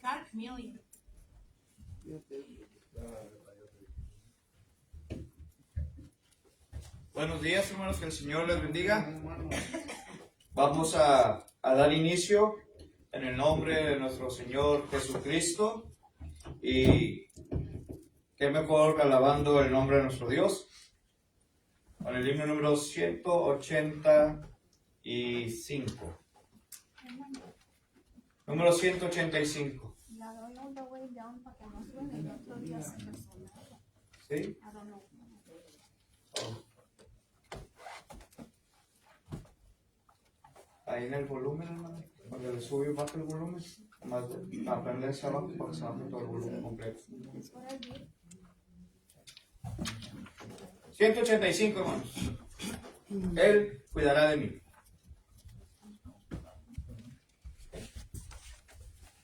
Stark Million. Buenos días, hermanos, que el Señor les bendiga. Vamos a dar inicio en el nombre de nuestro Señor Jesucristo. Y qué mejor alabando el nombre de nuestro Dios. Con el himno número 185. Número 185. La doy all the way down para que no suene y otro día se resuena. ¿Sí? I don't know. Oh. Ahí en el volumen, hermano, cuando le sube y baja el volumen, más aprenderse abajo para que se baje todo el volumen completo. 185, hermanos. Él cuidará de mí.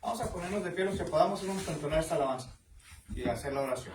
Vamos a ponernos de pie los que podamos y vamos a entonar esta alabanza y hacer la oración.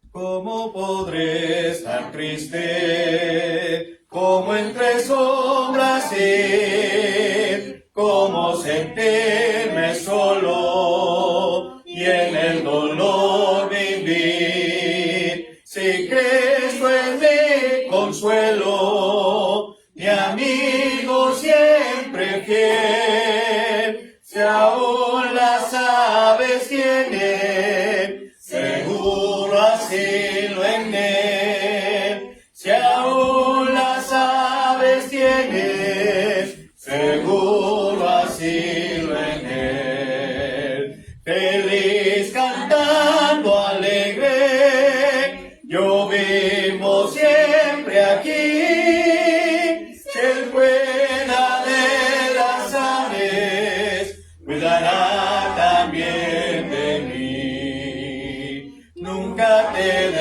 ¿Cómo podré estar triste? ¿Cómo entre sombras ir? ¿Cómo sentirme solo y en el dolor vivir? Si Cristo es mi consuelo, mi amigo siempre fiel, si aún las aves tienen seguro asilo en él, si aún las aves tienen seguro asilo en él. Feliz cantando alegre, yo vivo siempre aquí. Si él cuida de las aves, cuidará también de mí. Nunca te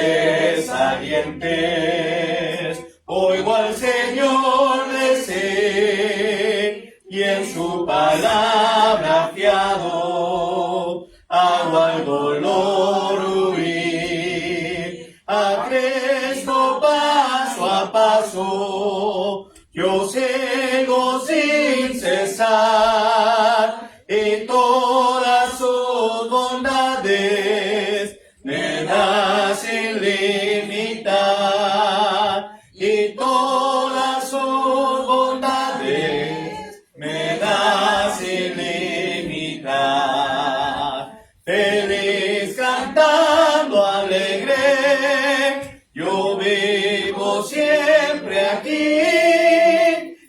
desalientes, oigo al Señor decir, y en su palabra fiado, hago al dolor huir. A Cristo paso a paso, yo sigo sin cesar, y todas sus bondades me da sin limitar, y todas sus bondades me da sin limitar. Feliz cantando alegre, yo vivo siempre aquí.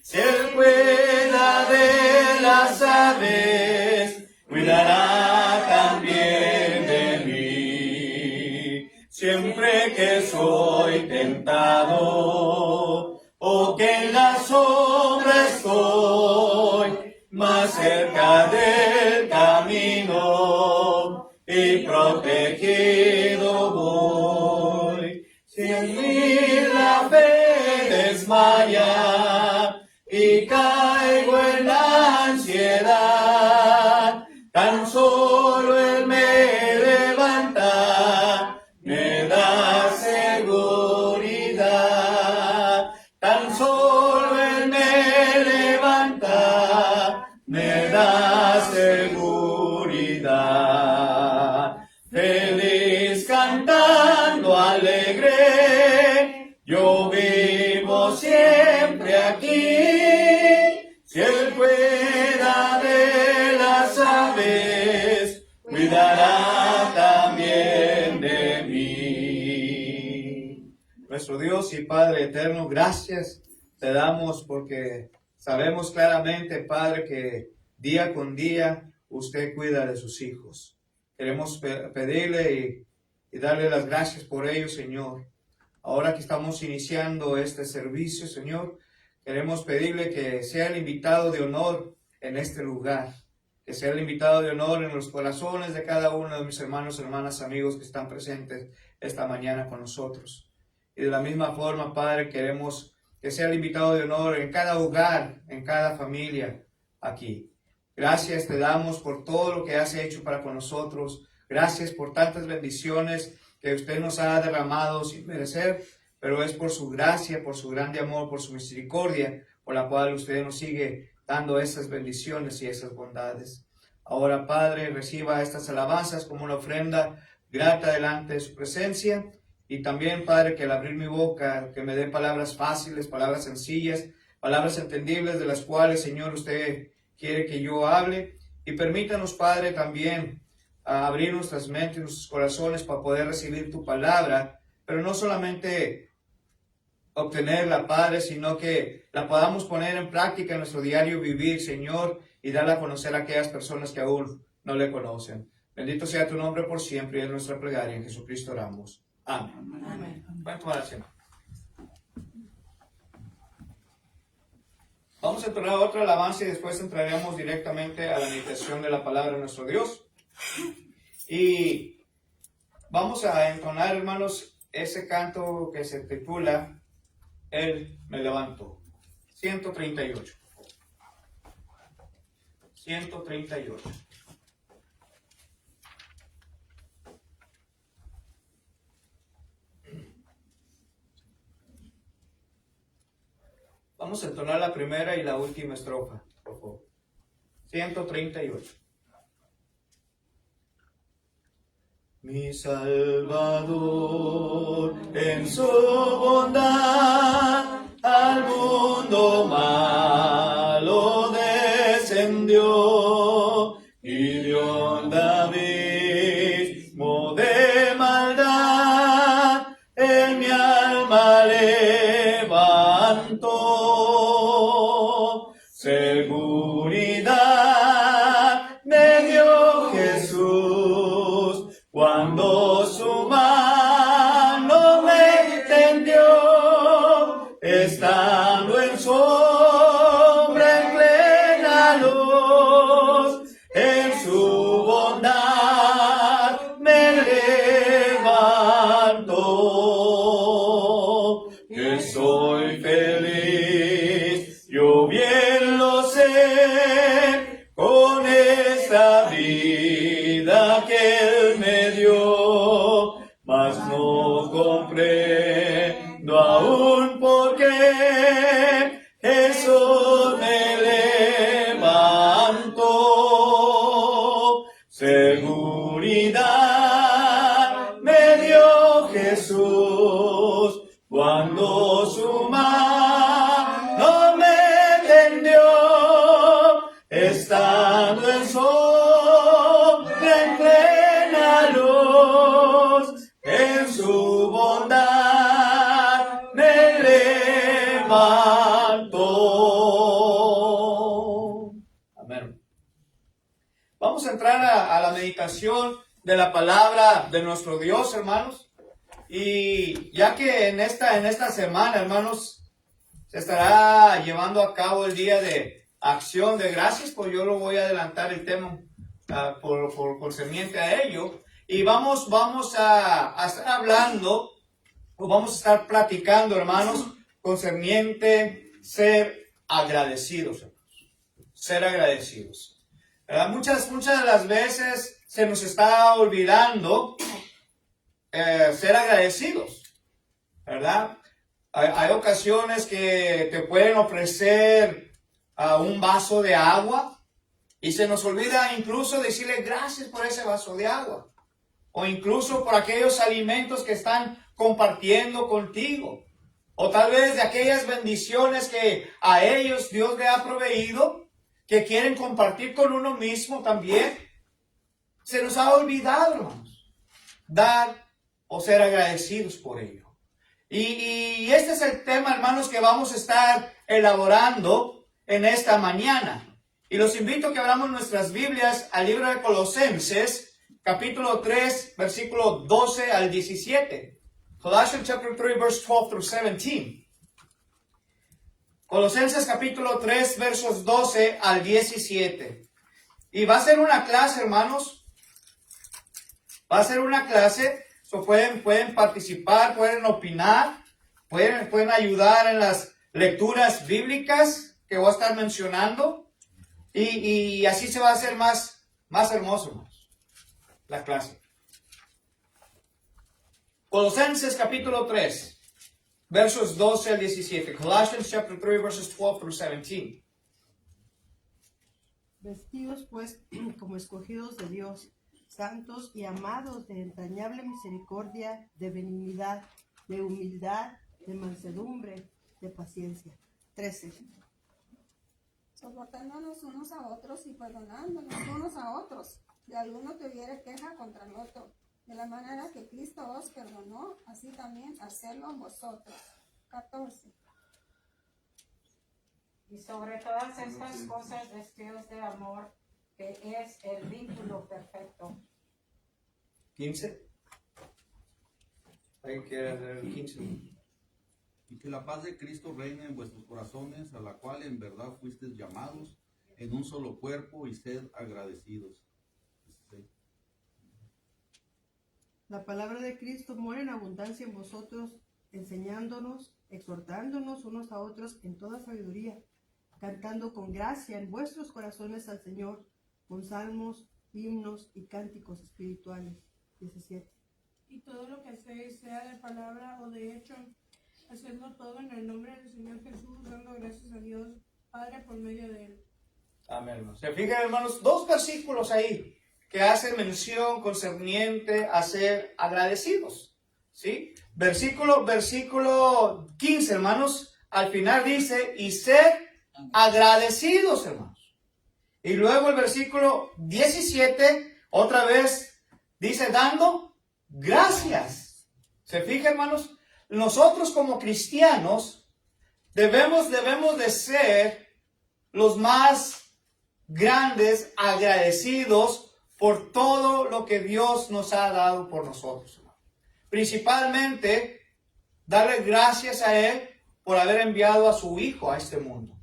Si él cuida de las aves, cuidará también de mí. Siempre que soy tentado, o que en la sombra estoy, más cerca del camino y protegido voy. Si en mí la fe desmaya y caigo en la ansiedad, tan solo él me levanta, me da seguridad. Tan solo él me levanta, me da seguridad. Feliz cantando alegre, yo vivo siempre aquí. Si él cuida de las aves, cuidará también de mí. Nuestro Dios y Padre eterno, gracias te damos porque sabemos claramente, Padre, que día con día usted cuida de sus hijos. Queremos pedirle y darle las gracias por ello, Señor. Ahora que estamos iniciando este servicio, Señor, queremos pedirle que sea el invitado de honor en este lugar, que sea el invitado de honor en los corazones de cada uno de mis hermanos, hermanas, amigos que están presentes esta mañana con nosotros. Y de la misma forma, Padre, queremos que sea el invitado de honor en cada hogar, en cada familia aquí. Gracias te damos por todo lo que has hecho para con nosotros. Gracias por tantas bendiciones que usted nos ha derramado sin merecer, pero es por su gracia, por su grande amor, por su misericordia, por la cual usted nos sigue dando esas bendiciones y esas bondades. Ahora, Padre, reciba estas alabanzas como una ofrenda grata delante de su presencia. Y también, Padre, que al abrir mi boca, que me dé palabras fáciles, palabras sencillas, palabras entendibles de las cuales, Señor, usted quiere que yo hable. Y permítanos, Padre, también abrir nuestras mentes, nuestros corazones para poder recibir tu palabra, pero no solamente obtenerla, Padre, sino que la podamos poner en práctica en nuestro diario vivir, Señor, y darla a conocer a aquellas personas que aún no le conocen. Bendito sea tu nombre por siempre y es nuestra plegaria. En Jesucristo oramos. Amén. Amén. Pueden tomar asiento. Vamos a entonar otra alabanza y después entraremos directamente a la meditación de la palabra de nuestro Dios. Y vamos a entonar, hermanos, ese canto que se titula Él me levantó. 138. 138. Vamos a entonar la primera y la última estrofa, por favor. 138. Mi Salvador en su bondad al mundo malo descendió y dio un abismo de maldad en mi alma levantó. Seguridad me dio Jesús cuando su mano me tendió, estando en sombra en plena luz, en su bondad me levantó. Que soy feliz, yo bien lo sé, con esta vida que Él me dio, mas no comprendo aún por qué eso me levantó. Seguridad me dio Jesús cuando su mano me tendió, estando en sombra en plena luz, en su bondad me levantó. Amén. Vamos a entrar a la meditación de la palabra de nuestro Dios, hermanos. Y ya que en esta semana, hermanos, se estará llevando a cabo el día de acción de gracias, pues yo lo voy a adelantar el tema por concerniente a ello. Y vamos a estar hablando, o vamos a estar platicando, hermanos, concerniente ser agradecidos, hermanos. Ser agradecidos. Muchas de las veces se nos está olvidando ser agradecidos, ¿verdad? Hay ocasiones que te pueden ofrecer un vaso de agua y se nos olvida incluso decirle gracias por ese vaso de agua, o incluso por aquellos alimentos que están compartiendo contigo, o tal vez de aquellas bendiciones que a ellos Dios le ha proveído, que quieren compartir con uno mismo también. Se nos ha olvidado, hermanos, dar o ser agradecidos por ello. Y este es el tema, hermanos, que vamos a estar elaborando en esta mañana. Y los invito a que abramos nuestras Biblias al libro de Colosenses, capítulo 3, versículo 12 al 17. Colossians chapter 3, verse 12 through 17. Colosenses capítulo 3, versos 12 al 17. Y va a ser una clase, hermanos. Va a ser una clase. So pueden participar, pueden opinar, pueden ayudar en las lecturas bíblicas que voy a estar mencionando. Y así se va a hacer más hermoso, hermanos, la clase. Colosenses capítulo 3, versos 12 al 17. Colossians chapter 3, verses 12 through 17. Vestidos pues como escogidos de Dios, santos y amados, de entrañable misericordia, de benignidad, de humildad, de mansedumbre, de paciencia. 13. Soportándonos unos a otros y perdonándonos unos a otros, si alguno tuviera queja contra el otro. De la manera que Cristo os perdonó, así también hacedlo vosotros. 14. Y sobre todas estas cosas vestidos de amor, que es el vínculo perfecto. 15. ¿Alguien quiere leer el 15? Y que la paz de Cristo reine en vuestros corazones, a la cual en verdad fuisteis llamados en un solo cuerpo, y sed agradecidos. 16. La palabra de Cristo mora en abundancia en vosotros, enseñándonos, exhortándonos unos a otros en toda sabiduría, cantando con gracia en vuestros corazones al Señor, con salmos, himnos y cánticos espirituales. 17. Y todo lo que hacéis, sea de palabra o de hecho, hacedlo todo en el nombre del Señor Jesús, dando gracias a Dios Padre por medio de Él. Amén, hermanos. Se fijan, hermanos, dos versículos ahí que hacen mención concerniente a ser agradecidos. ¿Sí? Versículo 15, hermanos, al final dice, y ser agradecidos, hermanos. Y luego el versículo 17, otra vez, dice, dando gracias. ¿Se fijan, hermanos? Nosotros como cristianos debemos de ser los más grandes agradecidos por todo lo que Dios nos ha dado por nosotros, hermano. Principalmente, darle gracias a Él por haber enviado a su Hijo a este mundo.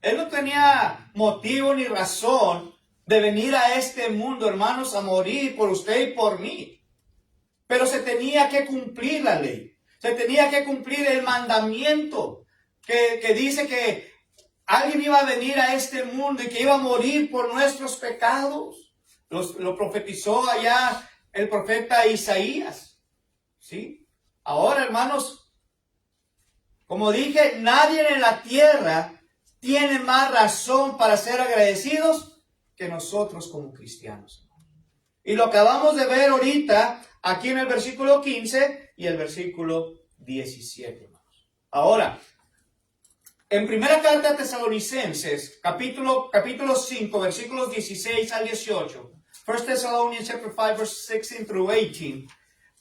Él no tenía motivo ni razón de venir a este mundo, hermanos, a morir por usted y por mí. Pero se tenía que cumplir la ley. Se tenía que cumplir el mandamiento que dice que alguien iba a venir a este mundo y que iba a morir por nuestros pecados. Lo profetizó allá el profeta Isaías. ¿Sí? Ahora, hermanos, como dije, nadie en la tierra tiene más razón para ser agradecidos que nosotros como cristianos. Y lo acabamos de ver ahorita aquí en el versículo 15 y el versículo 17, hermanos. Ahora, en primera carta a Tesalonicenses, capítulo 5, versículos 16 al 18. 1 Thessalonians chapter 5, verses 16 through 18.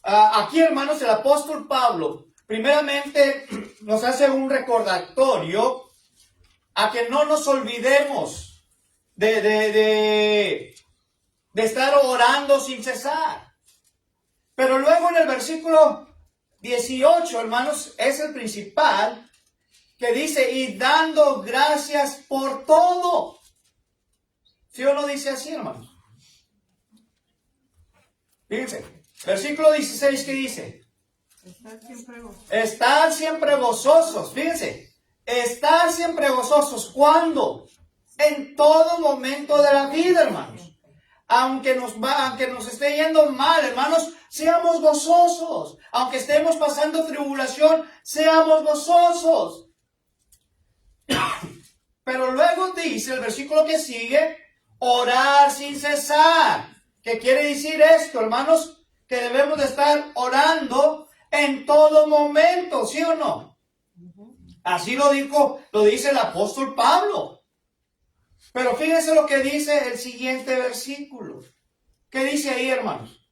Aquí, hermanos, el apóstol Pablo, primeramente, nos hace un recordatorio a que no nos olvidemos de estar orando sin cesar. Pero luego en el versículo 18, hermanos, es el principal, que dice, y dando gracias por todo. ¿Sí o no dice así, hermanos? Fíjense, versículo 16, ¿qué dice? Estar siempre gozosos. Fíjense, estar siempre gozosos. ¿Cuándo? En todo momento de la vida, hermanos. Aunque nos esté yendo mal, hermanos, seamos gozosos. Aunque estemos pasando tribulación, seamos gozosos. Pero luego dice el versículo que sigue, orar sin cesar. ¿Qué quiere decir esto, hermanos? Que debemos de estar orando en todo momento, ¿sí o no? Así lo dice el apóstol Pablo. Pero fíjense lo que dice el siguiente versículo. ¿Qué dice ahí, hermanos?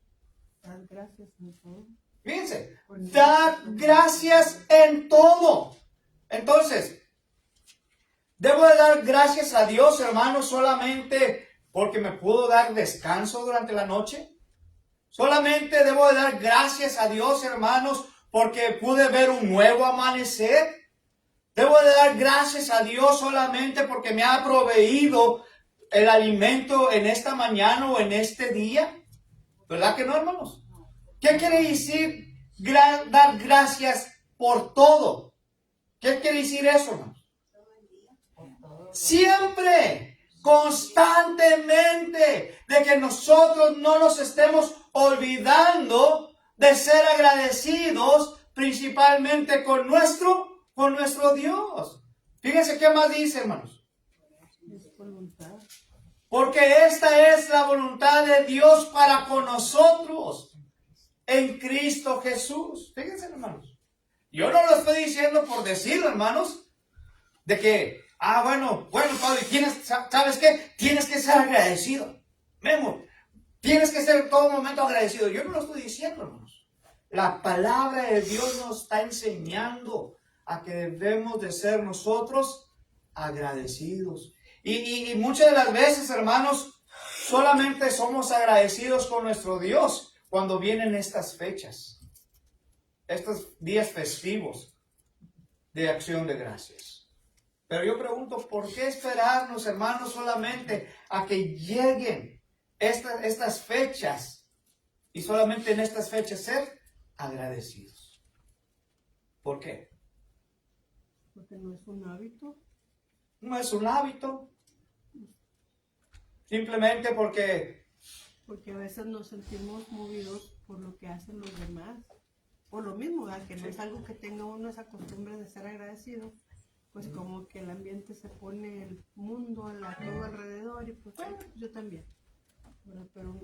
Dar gracias en todo. Fíjense, dar gracias en todo. Entonces, ¿debo de dar gracias a Dios, hermanos, solamente porque me pudo dar descanso durante la noche? ¿Solamente debo de dar gracias a Dios, hermanos, porque pude ver un nuevo amanecer? ¿Debo de dar gracias a Dios solamente porque me ha proveído el alimento en esta mañana o en este día? ¿Verdad que no, hermanos? ¿Qué quiere decir dar gracias por todo? ¿Qué quiere decir eso, hermanos? Siempre, constantemente, de que nosotros no nos estemos olvidando de ser agradecidos principalmente con nuestro Dios. Fíjense qué más dice, hermanos. voluntad. Porque esta es la voluntad de Dios para con nosotros en Cristo Jesús. Fíjense, hermanos. Yo no lo estoy diciendo por decirlo, hermanos, de que, bueno, Pablo, ¿sabes qué? Tienes que ser agradecido. Memo, tienes que ser en todo momento agradecido. Yo no lo estoy diciendo, hermanos. La palabra de Dios nos está enseñando a que debemos de ser nosotros agradecidos. Y muchas de las veces, hermanos, solamente somos agradecidos con nuestro Dios cuando vienen estas fechas, estos días festivos de acción de gracias. Pero yo pregunto, ¿por qué esperarnos, hermanos, solamente a que lleguen estas fechas y solamente en estas fechas ser agradecidos? ¿Por qué? Porque no es un hábito. No es un hábito. Simplemente porque Porque a veces nos sentimos movidos por lo que hacen los demás. Por lo mismo, ¿verdad? Que no es algo que tenga uno esa costumbre de ser agradecido. Pues como que el ambiente se pone el mundo todo alrededor y pues bueno, yo también. ¿Verdad? Pero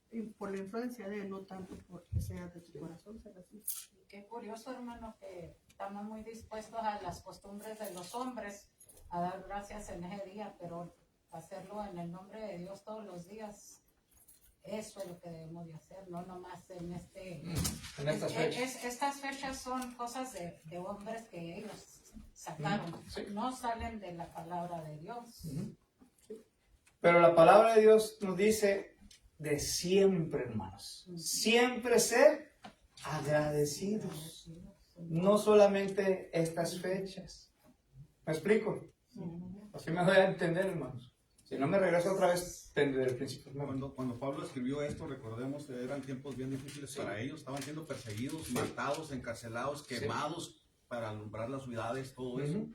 y por la influencia de no tanto porque sea de tu corazón ser así. Qué curioso, hermano, que estamos muy dispuestos a las costumbres de los hombres, a dar gracias en ese día, pero hacerlo en el nombre de Dios todos los días, eso es lo que debemos de hacer, no nomás en estas fechas. Estas fechas son cosas de hombres que ellos sacaron, Sí. no salen de la palabra de Dios. Pero la palabra de Dios nos dice de siempre, hermanos. Siempre ser agradecidos. No solamente estas fechas. ¿Me explico? Así me voy a entender, hermanos. Si no me regreso otra vez desde el principio. Cuando Pablo escribió esto, recordemos que eran tiempos bien difíciles para ellos. Estaban siendo perseguidos, matados, encarcelados, quemados para alumbrar las ciudades, todo eso.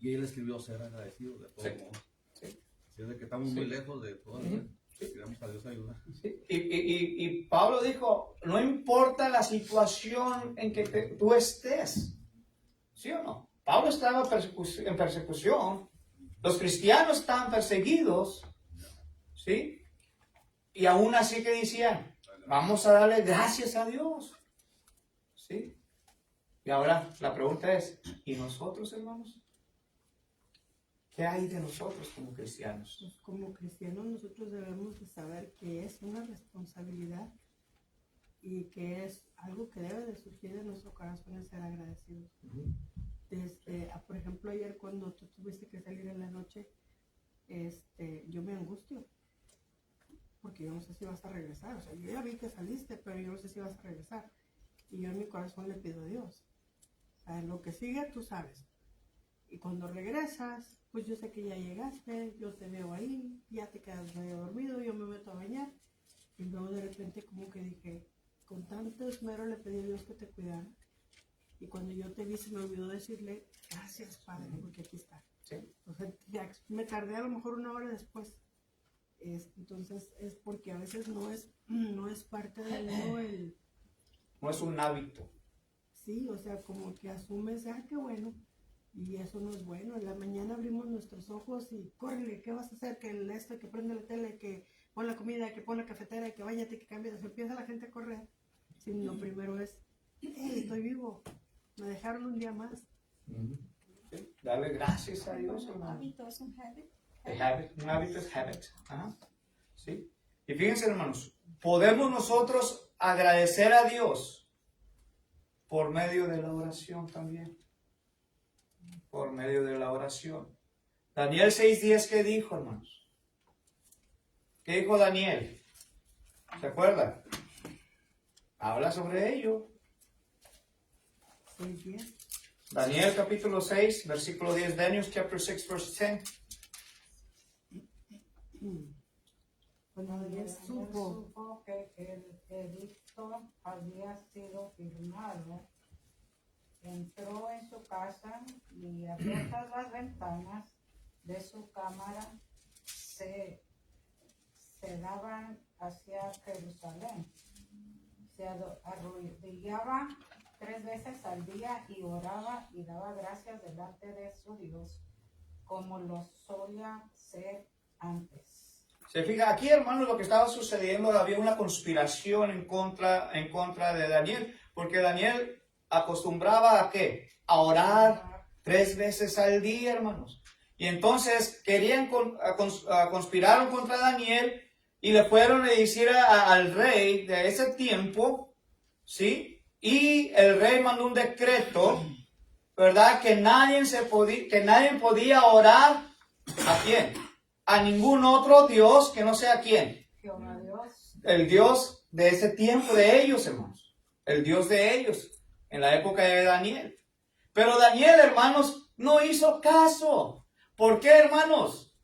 Y él escribió ser agradecidos de todo modo. Así es de que estamos muy lejos de todo eso. Pidamos a Dios ayuda. Sí. Y Pablo dijo, no importa la situación en que tú estés. ¿Sí o no? Pablo estaba en persecución. Los cristianos estaban perseguidos. ¿Sí? Y aún así que decían, vamos a darle gracias a Dios. ¿Sí? Y ahora la pregunta es, ¿y nosotros, hermanos? ¿Qué hay de nosotros como cristianos? Pues como cristianos nosotros debemos de saber que es una responsabilidad y que es algo que debe de surgir de nuestro corazón el ser agradecidos. Por ejemplo, ayer cuando tú tuviste que salir en la noche, yo me angustio porque yo no sé si vas a regresar. O sea, yo ya vi que saliste, pero yo no sé si vas a regresar. Y yo en mi corazón le pido a Dios, o sea, lo que sigue tú sabes. Y cuando regresas, pues yo sé que ya llegaste, yo te veo ahí, ya te quedas medio dormido, yo me meto a bañar. Y luego de repente como que dije, con tanto esmero le pedí a Dios que te cuidara. Y cuando yo te vi se me olvidó decirle, gracias Padre, porque aquí está. ¿Sí? O sea, ya me tardé a lo mejor una hora después. Entonces es porque a veces no es parte de uno el... No es un hábito. Sí, o sea, como que asumes, qué bueno. Y eso no es bueno. En la mañana abrimos nuestros ojos y córrele, ¿qué vas a hacer? Que que prende la tele, que pon la comida, que pon la cafetera, que báñate, que cambies. Empieza la gente a correr. Sí, lo primero es, hey, estoy vivo. Me dejaron un día más. ¿Sí? Darle gracias a Dios, Un hermano. hábito es un habit. Un hábito es habit. Ajá. ¿Sí? Y fíjense, hermanos, podemos nosotros agradecer a Dios por medio de la oración también. Por medio de la oración. Daniel 6:10, ¿qué dijo, hermanos? ¿Qué dijo Daniel? ¿Se acuerdan? Habla sobre ello. 6:10. Daniel capítulo 6, versículo 10. Daniel chapter 6, verse 10. Cuando Daniel supo que el edicto había sido firmado, entró en su casa y abiertas las ventanas de su cámara se daban hacia Jerusalén. Se arrodillaba 3 veces al día y oraba y daba gracias delante de su Dios, como lo solía hacer antes. Se fija, aquí, hermanos, lo que estaba sucediendo, había una conspiración en contra de Daniel, porque Daniel acostumbraba ¿a qué? A orar 3 veces al día, hermanos. Y entonces querían conspiraron contra Daniel y le fueron a decir al rey de ese tiempo, ¿sí? Y el rey mandó un decreto, ¿verdad? Que nadie podía orar. ¿A quién? A ningún otro Dios que no sea quién. Jehová Dios. El Dios de ese tiempo de ellos, hermanos. El Dios de ellos en la época de Daniel. Pero Daniel, hermanos, no hizo caso. ¿Por qué, hermanos?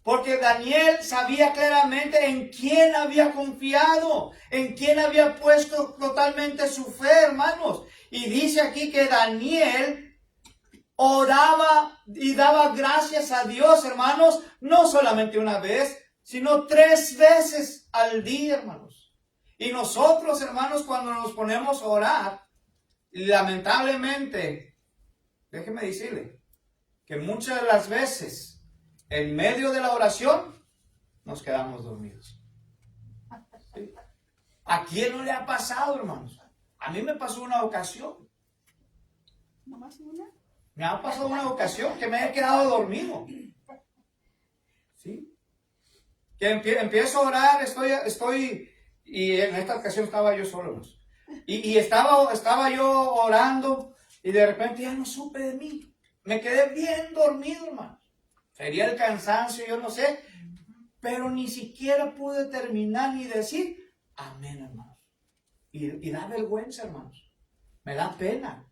Porque Daniel sabía claramente en quién había confiado, en quién había puesto totalmente su fe, hermanos. Y dice aquí que Daniel oraba y daba gracias a Dios, hermanos, no solamente una vez, sino 3 veces al día, hermanos. Y nosotros, hermanos, cuando nos ponemos a orar, lamentablemente, déjeme decirle, que muchas de las veces, en medio de la oración, nos quedamos dormidos. ¿Sí? ¿A quién no le ha pasado, hermanos? A mí me pasó una ocasión. ¿Nomás una? Me ha pasado una ocasión que me he quedado dormido. ¿Sí? Que empiezo a orar, estoy, y en esta ocasión estaba yo solo, hermanos. Y estaba yo orando, y de repente ya no supe de mí. Me quedé bien dormido, hermanos. Sería el cansancio, yo no sé. Pero ni siquiera pude terminar ni decir amén, hermanos. Y da vergüenza, hermanos. Me da pena.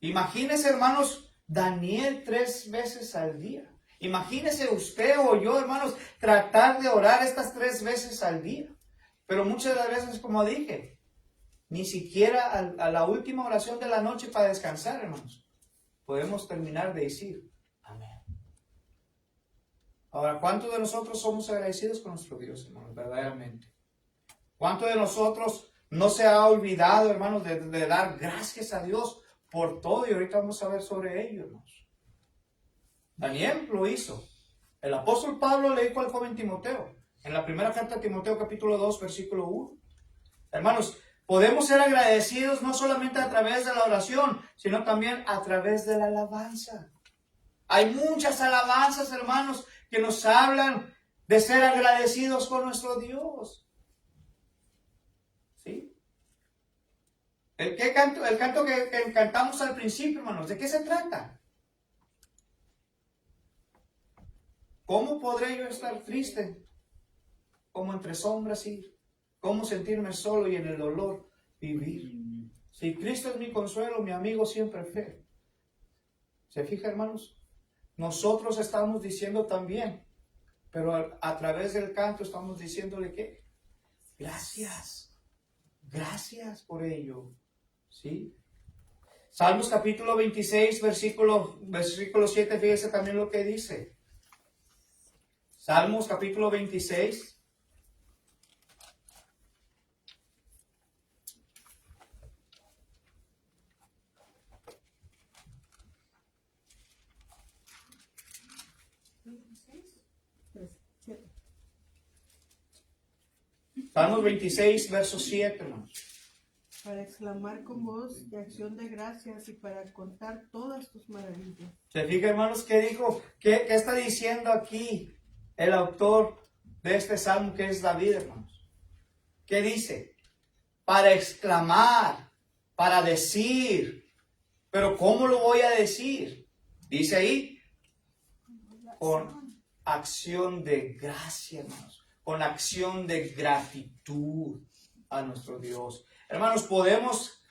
Imagínese, hermanos, Daniel 3 veces al día. Imagínese usted o yo, hermanos, tratar de orar estas 3 veces al día. Pero muchas de las veces, como dije, ni siquiera a la última oración de la noche para descansar, hermanos, podemos terminar de decir amén. Ahora, ¿cuántos de nosotros somos agradecidos con nuestro Dios, hermanos? Verdaderamente. ¿Cuántos de nosotros no se ha olvidado, hermanos, de dar gracias a Dios por todo? Y ahorita vamos a ver sobre ello, hermanos. Daniel lo hizo. El apóstol Pablo le dijo al joven Timoteo, en la primera carta de Timoteo, capítulo 2, versículo 1. Hermanos, podemos ser agradecidos no solamente a través de la oración, sino también a través de la alabanza. Hay muchas alabanzas, hermanos, que nos hablan de ser agradecidos con nuestro Dios. ¿Sí? El canto que cantamos al principio, hermanos, ¿de qué se trata? ¿Cómo podré yo estar triste? Como entre sombras ir. ¿Cómo sentirme solo y en el dolor vivir? Si Cristo es mi consuelo, mi amigo siempre fe. ¿Se fija, hermanos? Nosotros estamos diciendo también, pero a través del canto estamos diciéndole ¿qué? Gracias. Gracias por ello. ¿Sí? Salmos capítulo 26, versículo 7, fíjese también lo que dice. Salmos capítulo 26. Salmos 26, verso 7, hermanos. Para exclamar con voz de acción de gracias y para contar todas tus maravillas. ¿Se fija, hermanos, qué dijo? ¿Qué está diciendo aquí el autor de este salmo, que es David, hermanos? ¿Qué dice? Para exclamar, para decir. ¿Pero cómo lo voy a decir? Dice ahí, con acción de gracia, hermanos. Con acción de gratitud a nuestro Dios. Hermanos, podemos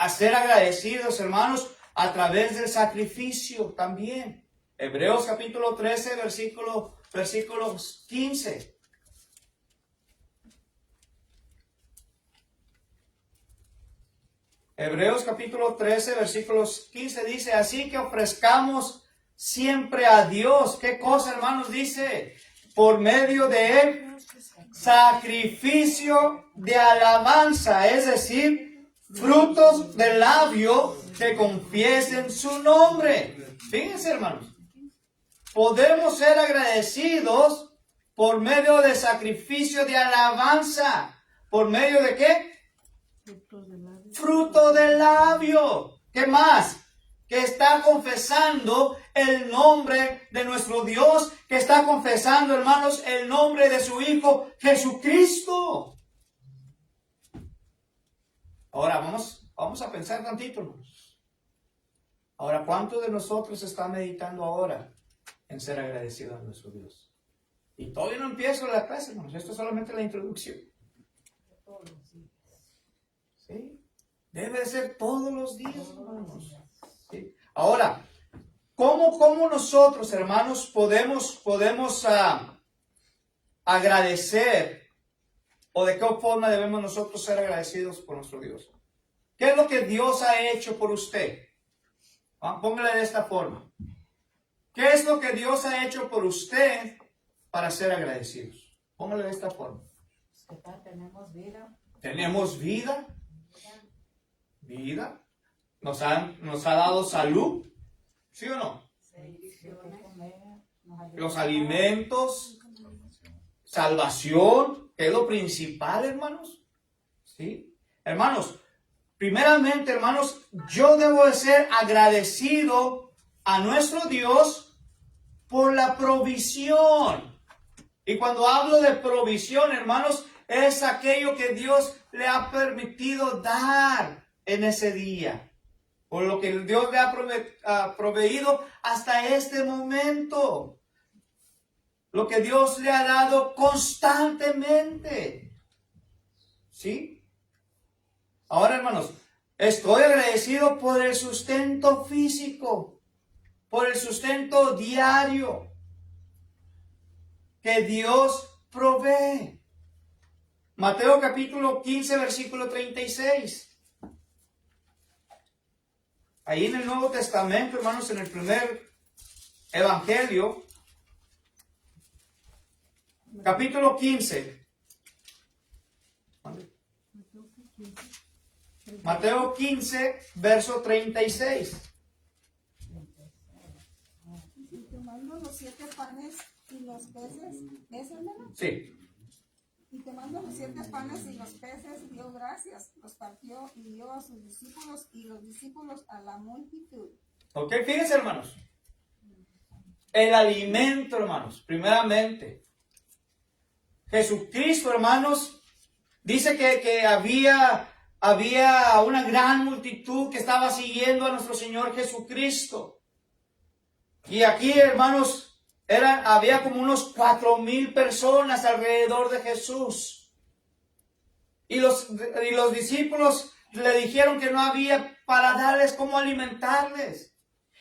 ser agradecidos, hermanos, a través del sacrificio también. Hebreos capítulo 13, versículos 15. Hebreos capítulo 13, versículos 15 dice, así que ofrezcamos siempre a Dios. ¿Qué cosa, hermanos? Dice, por medio de él, sacrificio de alabanza, es decir, frutos del labio que confiesen su nombre. Fíjense, hermanos. podemos ser agradecidos por medio de sacrificio de alabanza. ¿Por medio de qué? Frutos del labio. Fruto del labio. ¿Qué más? Que está confesando el nombre de nuestro Dios, que está confesando, hermanos, el nombre de su Hijo Jesucristo. Ahora vamos a pensar tantito, hermanos. Ahora, ¿cuántos de nosotros están meditando ahora en ser agradecidos a nuestro Dios? Y todavía no empiezo la clase, hermanos. Esto es solamente la introducción. Todos los días. ¿Sí? Debe de ser todos los días, Todos los hermanos. días. ¿Sí? Ahora, ¿cómo nosotros, hermanos, podemos agradecer, o de qué forma debemos nosotros ser agradecidos por nuestro Dios? ¿Qué es lo que Dios ha hecho por usted? Póngale de esta forma. ¿Qué es lo que Dios ha hecho por usted para ser agradecidos? Póngale de esta forma. ¿Qué tal? Tenemos vida. Tenemos vida. Vida. Nos ha dado salud. ¿Sí o no? Los alimentos, salvación, que es lo principal, hermanos. ¿Sí? Hermanos, primeramente, hermanos, yo debo de ser agradecido a nuestro Dios por la provisión. Y cuando hablo de provisión, hermanos, es aquello que Dios le ha permitido dar en ese día. Por lo que Dios le ha proveído hasta este momento. Lo que Dios le ha dado constantemente. ¿Sí? Ahora, hermanos, estoy agradecido por el sustento físico, por el sustento diario que Dios provee. Mateo capítulo 15, versículo 36. Ahí en el Nuevo Testamento, hermanos, en el primer Evangelio, capítulo 15. Mateo 15, verso 36. Y tomando los 7 panes y los peces, ¿es, hermano? Sí. Y tomando los 7 panes y los peces, dio gracias, los partió y dio a sus discípulos y los discípulos a la multitud. Ok, fíjense, hermanos. El alimento, hermanos, primeramente. Jesucristo, hermanos, dice que había una gran multitud que estaba siguiendo a nuestro Señor Jesucristo. Y aquí, hermanos, había como unos 4,000 personas alrededor de Jesús. Y los discípulos le dijeron que no había para darles cómo alimentarles.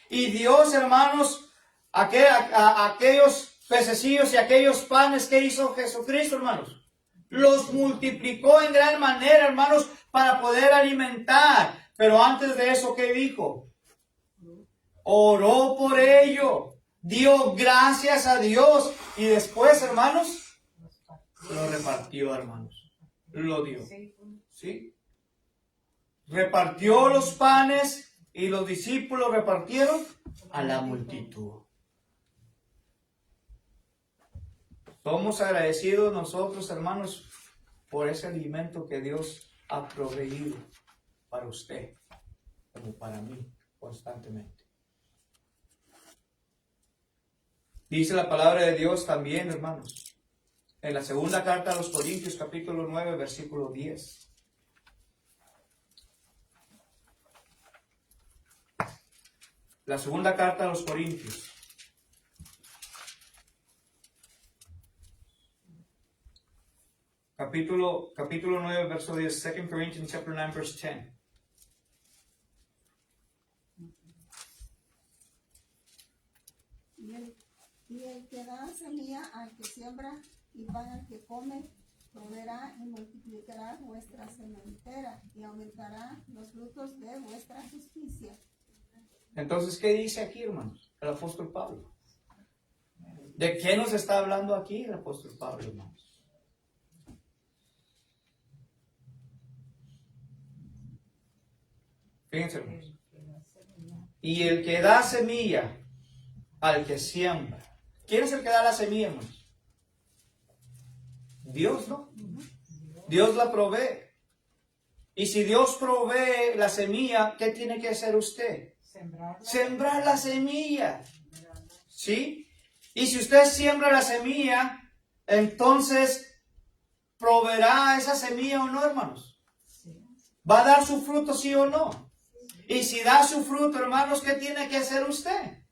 Y Dios, hermanos, aquellos pececillos y aquellos panes que hizo Jesucristo, hermanos, los multiplicó en gran manera, hermanos, para poder alimentar. Pero antes de eso, ¿qué dijo? Oró por ello. Dio gracias a Dios. Y después, hermanos, lo repartió, hermanos. Lo dio. ¿Sí? Repartió los panes y los discípulos repartieron a la multitud. Somos agradecidos nosotros, hermanos, por ese alimento que Dios ha proveído para usted, como para mí, constantemente. Dice la palabra de Dios también, hermanos, en la segunda carta a los Corintios, capítulo 9, versículo 10. La segunda carta a los Corintios. Capítulo 9, verso 10. 2 Corinthians chapter 9, verse 10. Y el que da semilla al que siembra y pan al que come, proveerá y multiplicará vuestra sementera y aumentará los frutos de vuestra justicia. Entonces, ¿qué dice aquí, hermanos? El apóstol Pablo. ¿De qué nos está hablando aquí el apóstol Pablo, hermanos? Fíjense, hermanos. Y el que da semilla al que siembra. ¿Quién es el que da la semilla, hermanos? Dios, ¿no? Dios la provee. Y si Dios provee la semilla, ¿qué tiene que hacer usted? Sembrar la semilla. ¿Sí? Y si usted siembra la semilla, entonces proveerá esa semilla o no, hermanos. ¿Va a dar su fruto, sí o no? Y si da su fruto, hermanos, ¿qué tiene que hacer usted?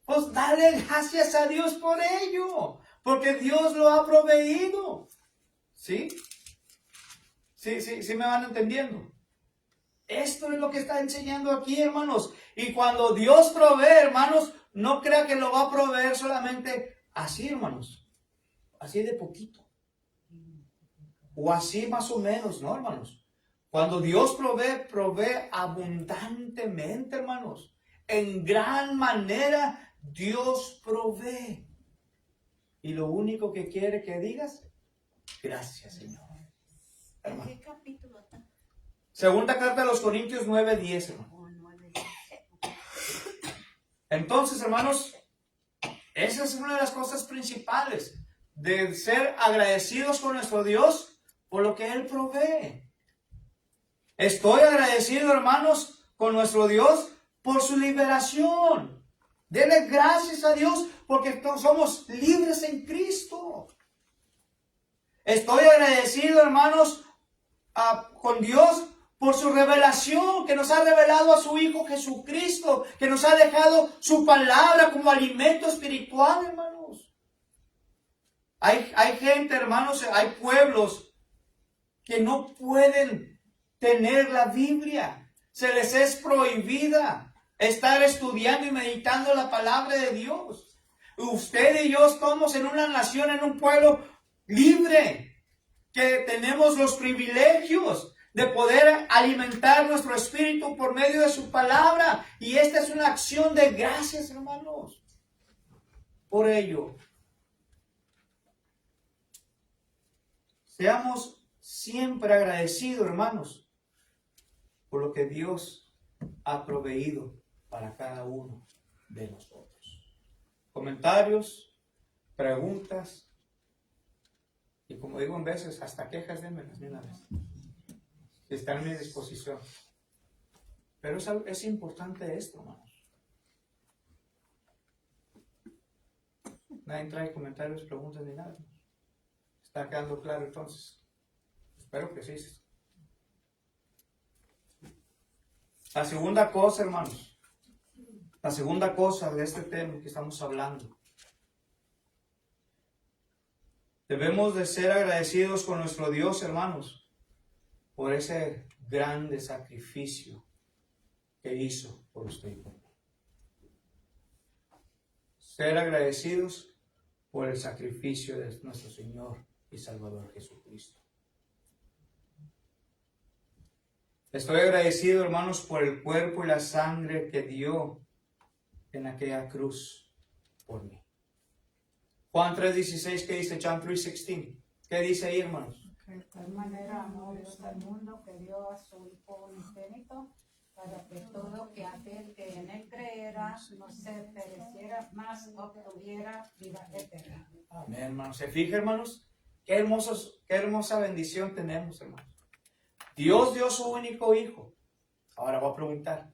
Pues dale gracias a Dios por ello, porque Dios lo ha proveído. ¿Sí? Sí me van entendiendo. Esto es lo que está enseñando aquí, hermanos. Y cuando Dios provee, hermanos, no crea que lo va a proveer solamente así, hermanos. Así de poquito. O así más o menos, ¿no, hermanos? Cuando Dios provee abundantemente, hermanos. En gran manera, Dios provee. Y lo único que quiere que digas, gracias, Señor. ¿En qué capítulo está? Segunda carta a los Corintios 9:10, hermano. Entonces, hermanos, esa es una de las cosas principales, de ser agradecidos con nuestro Dios por lo que Él provee. Estoy agradecido, hermanos, con nuestro Dios por su liberación. Denle gracias a Dios porque somos libres en Cristo. Estoy agradecido, hermanos, con Dios por su revelación, que nos ha revelado a su Hijo Jesucristo, que nos ha dejado su palabra como alimento espiritual, hermanos. Hay gente, hermanos, hay pueblos que no pueden tener la Biblia. Se les es prohibida estar estudiando y meditando la palabra de Dios. Usted y yo estamos en una nación, en un pueblo libre, que tenemos los privilegios de poder alimentar nuestro espíritu por medio de su palabra. Y esta es una acción de gracias, hermanos, por ello. Seamos siempre agradecidos, hermanos, por lo que Dios ha proveído para cada uno de nosotros. Comentarios, preguntas, y como digo en veces, hasta quejas, démelas de una vez. Está en mi disposición. Pero es importante esto, hermanos. Nadie trae comentarios, preguntas ni nada. ¿Está quedando claro entonces? Espero que sí. La segunda cosa, hermanos. La segunda cosa de este tema que estamos hablando. Debemos de ser agradecidos con nuestro Dios, hermanos, por ese grande sacrificio que hizo por usted y por mí. Ser agradecidos por el sacrificio de nuestro Señor y Salvador Jesucristo. Estoy agradecido, hermanos, por el cuerpo y la sangre que dio en aquella cruz por mí. Juan 3:16, ¿qué dice? John 3:16. ¿Qué dice ahí, hermanos? De tal manera amó Dios al mundo que dio a su Hijo unigénito para que todo aquel que en él creera no se pereciera, mas obtuviera vida eterna. Amén, hermanos. ¿Se fija, hermanos? Qué hermosa bendición tenemos, hermanos. Dios dio su único Hijo. Ahora voy a preguntar,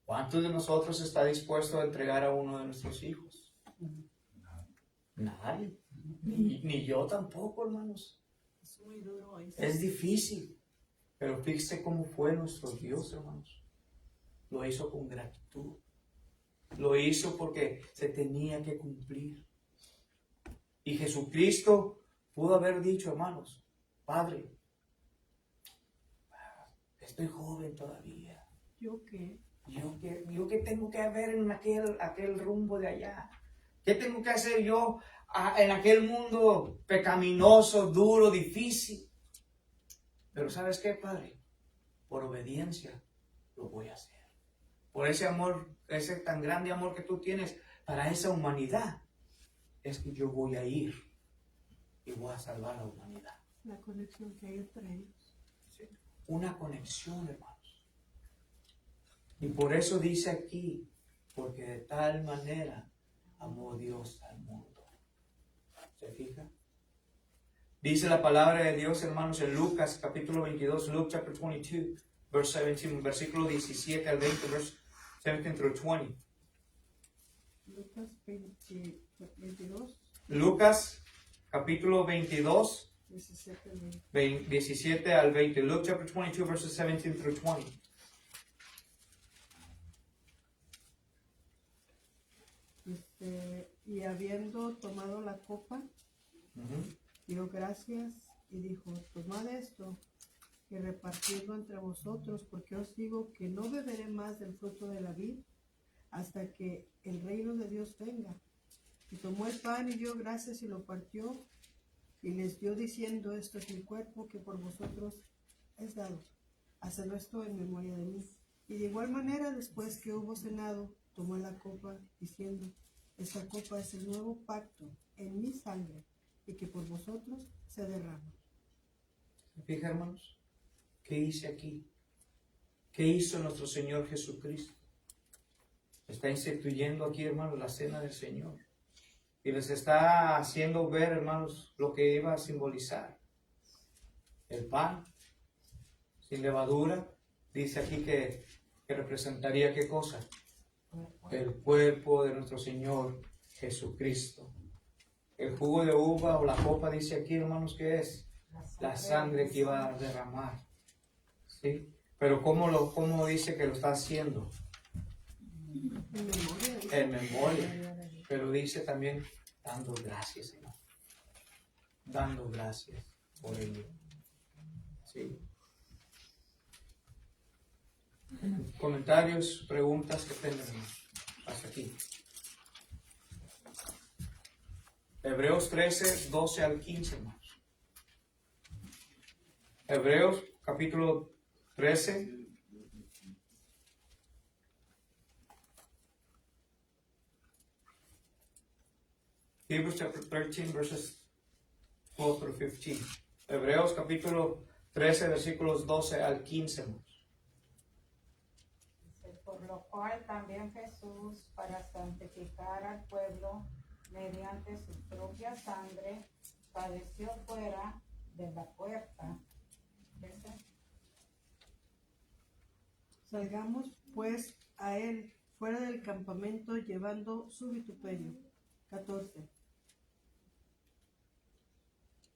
¿cuántos de nosotros está dispuesto a entregar a uno de nuestros hijos? Nadie. Ni yo tampoco, hermanos. Es muy duro eso. Es difícil. Pero fíjese cómo fue nuestro Dios, hermanos. Lo hizo con gratitud. Lo hizo porque se tenía que cumplir. Y Jesucristo pudo haber dicho, hermanos, Padre, estoy joven todavía. ¿Yo qué? Yo qué tengo que ver en aquel rumbo de allá. ¿Qué tengo que hacer yo en aquel mundo pecaminoso, duro, difícil? Pero ¿sabes qué, Padre? Por obediencia lo voy a hacer. Por ese amor, ese tan grande amor que tú tienes para esa humanidad, es que yo voy a ir y voy a salvar a la humanidad. La conexión que hay entre ellos. ¿Sí? Una conexión, hermanos. Y por eso dice aquí porque de tal manera amó Dios al mundo. ¿Se fija? Dice la palabra de Dios, hermanos, en Lucas capítulo 22, Luke chapter 22, verse 17, versículo 17 al 20, verse 17 through 20. Lucas 22, Lucas capítulo 22, 17 al 20. 17 al 20. Luke chapter 22, verses 17 through 20. Y habiendo tomado la copa, dio gracias y dijo, tomad esto y repartidlo entre vosotros, porque os digo que no beberé más del fruto de la vid hasta que el reino de Dios venga. Y tomó el pan y dio gracias y lo partió y les dio diciendo, esto es mi cuerpo que por vosotros es dado. Hacedlo esto en memoria de mí. Y de igual manera, después que hubo cenado, tomó la copa diciendo, esta copa es el nuevo pacto en mi sangre y que por vosotros se derrama. ¿Se fija, hermanos? ¿Qué hice aquí? ¿Qué hizo nuestro Señor Jesucristo? Está instituyendo aquí, hermanos, la cena del Señor. Y les está haciendo ver, hermanos, lo que iba a simbolizar. El pan, sin levadura, dice aquí que representaría ¿qué cosa? El cuerpo de nuestro Señor Jesucristo. El jugo de uva o la copa dice aquí, hermanos, ¿qué es? La sangre que iba a derramar. ¿Sí? Pero ¿cómo dice que lo está haciendo? En memoria. Pero dice también dando gracias, Señor. Dando gracias por ello. ¿Sí? Comentarios, preguntas que tengan hasta aquí. Hebreos 13, 12 al 15, hermanos. Hebreos capítulo 13. Hebrews chapter 13, verses 12 through 15. Hebreos capítulo 13, versículos 12 al 15, hermanos. Por lo cual también Jesús, para santificar al pueblo mediante su propia sangre, padeció fuera de la puerta. ¿Ese? Salgamos pues a él fuera del campamento llevando su vituperio. 14.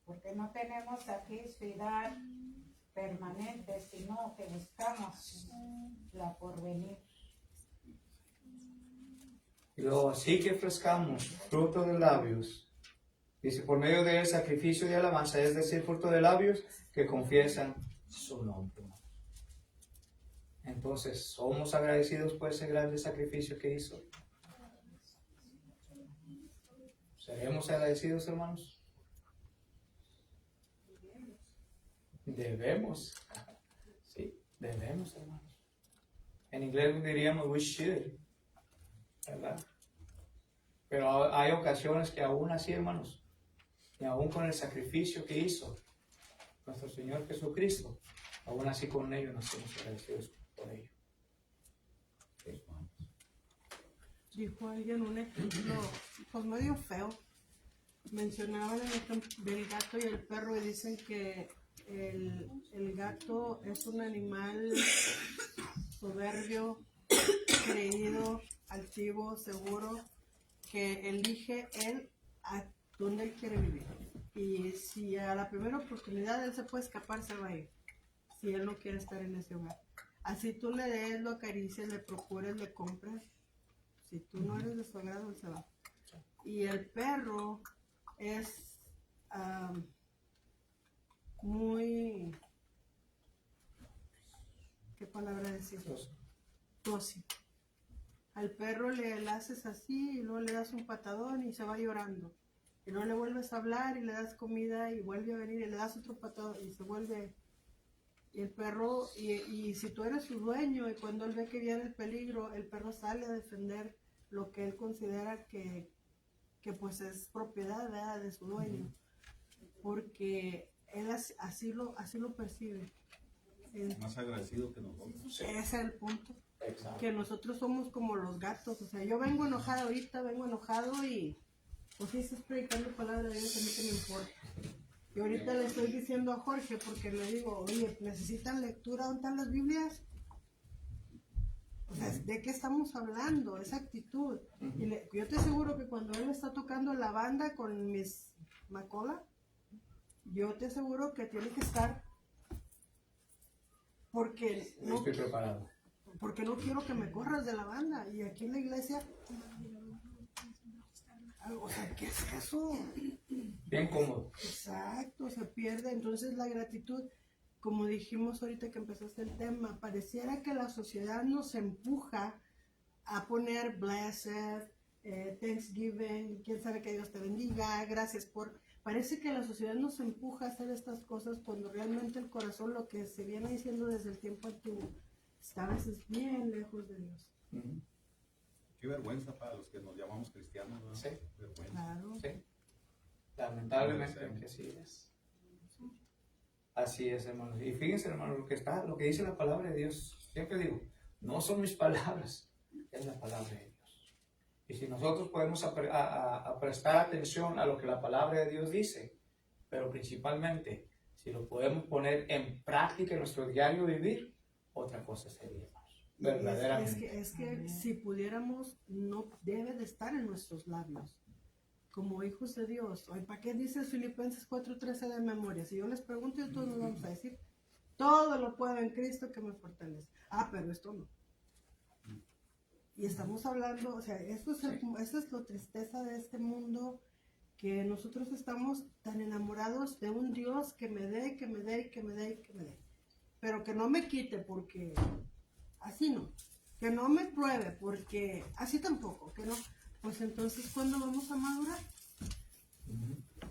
Porque no tenemos aquí ciudad permanente, sino que buscamos la porvenir. Y luego, así que ofrezcamos fruto de labios, dice, por medio del sacrificio de alabanza, es decir, fruto de labios que confiesan su nombre. Entonces, ¿somos agradecidos por ese grande sacrificio que hizo? ¿Seremos agradecidos, hermanos? Debemos. Sí, debemos, hermanos. En inglés diríamos we should, ¿verdad? Pero hay ocasiones que aún así, hermanos, y aún con el sacrificio que hizo nuestro Señor Jesucristo, aún así con ello nos somos agradecidos por ello. Dijo alguien un ejemplo, pues medio feo. Mencionaban el ejemplo del gato y el perro y dicen que el gato es un animal soberbio, creído, altivo, seguro, que elige él a dónde él quiere vivir. Y si a la primera oportunidad él se puede escapar, se va a ir. Si él no quiere estar en ese hogar. Así tú le des, lo acaricias, le procures, le compras. Si tú no eres de su agrado, él se va. Y el perro es muy... ¿Qué palabra decir? Dócil. Al perro le haces así y luego le das un patadón y se va llorando. Y luego le vuelves a hablar y le das comida y vuelve a venir y le das otro patadón y se vuelve... Y el perro, y si tú eres su dueño y cuando él ve que viene el peligro, el perro sale a defender lo que él considera que pues es propiedad, ¿verdad?, de su dueño. Porque él así lo percibe. Más agradecido que nosotros. Ese es el punto. Exacto. que nosotros somos como los gatos. O sea, yo vengo enojada ahorita, vengo enojado y pues sí, estás predicando palabra de Dios, a mí que me importa. Y ahorita le estoy diciendo a Jorge porque le digo, oye, ¿necesitan lectura? ¿Dónde están las Biblias? O sea, ¿de qué estamos hablando? Esa actitud. Y yo te aseguro que cuando él está tocando la banda con mis Macola, yo te aseguro que tiene que estar porque No no, estoy preparado. porque no quiero que me corras de la banda. Y aquí en la iglesia, o sea, ¿qué es eso? Bien cómodo. Exacto, se pierde. Entonces la gratitud, como dijimos ahorita que empezaste el tema, pareciera que la sociedad nos empuja a poner blessed, Thanksgiving, quién sabe que Dios te bendiga, gracias por... Parece que la sociedad nos empuja a hacer estas cosas cuando realmente el corazón, lo que se viene diciendo desde el tiempo antiguo, está a veces bien lejos de Dios. Qué vergüenza para los que nos llamamos cristianos, ¿no? Sí. Vergüenza. Claro. Sí. Lamentablemente que así es. Así es, hermanos. Y fíjense, hermanos, lo que dice la palabra de Dios. Siempre digo, no son mis palabras, es la palabra de Dios. Y si nosotros podemos a prestar atención a lo que la palabra de Dios dice, pero principalmente, si lo podemos poner en práctica en nuestro diario vivir, otra cosa sería, hermanos. Verdaderamente. Es que si pudiéramos, no debe de estar en nuestros labios. Como hijos de Dios. Ay, ¿para qué dice Filipenses 4:13 de memoria? Si yo les pregunto, yo todos nos vamos a decir, todo lo puedo en Cristo que me fortalece. Ah, pero esto no. Y estamos hablando, o sea, eso es lo tristeza de este mundo, que nosotros estamos tan enamorados de un Dios que me dé, que me dé, que me dé, que me dé. Pero que no me quite porque así no. Que no me pruebe porque así tampoco. Que no. Pues entonces, ¿cuándo vamos a madurar?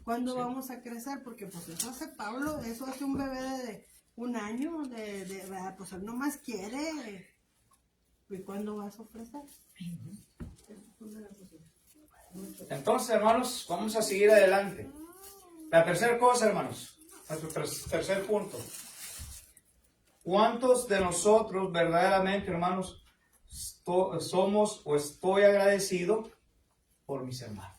¿Cuándo vamos a crecer? Porque pues eso hace Pablo, eso hace un bebé de 1 año, pues él nomás quiere. ¿Y cuándo vas a ofrecer? Entonces, hermanos, vamos a seguir adelante. La tercera cosa, hermanos, nuestro tercer punto. ¿Cuántos de nosotros verdaderamente, hermanos, somos o estoy agradecido por mis hermanos?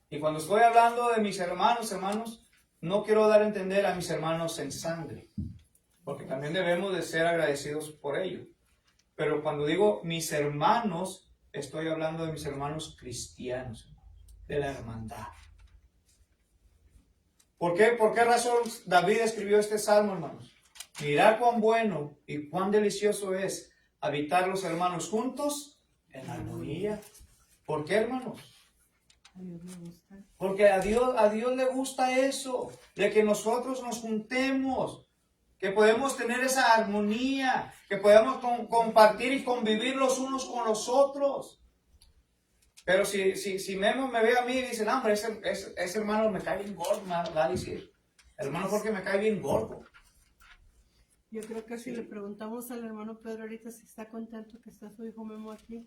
Y cuando estoy hablando de mis hermanos, no quiero dar a entender a mis hermanos en sangre, porque también debemos de ser agradecidos por ello. Pero cuando digo mis hermanos, estoy hablando de mis hermanos cristianos, de la hermandad. ¿Por qué razón David escribió este salmo, hermanos? Mirad cuán bueno y cuán delicioso es habitar los hermanos juntos en armonía. ¿Por qué, hermanos? A Dios le gusta. Porque a Dios le gusta eso, de que nosotros nos juntemos, que podemos tener esa armonía, que podemos compartir y convivir los unos con los otros. Pero si Memo me ve a mí y dice, no, hombre, ese hermano me cae bien gordo, me va a decir, hermano, porque me cae bien gordo. Yo creo que si le preguntamos al hermano Pedro ahorita si está contento que está su hijo Memo aquí,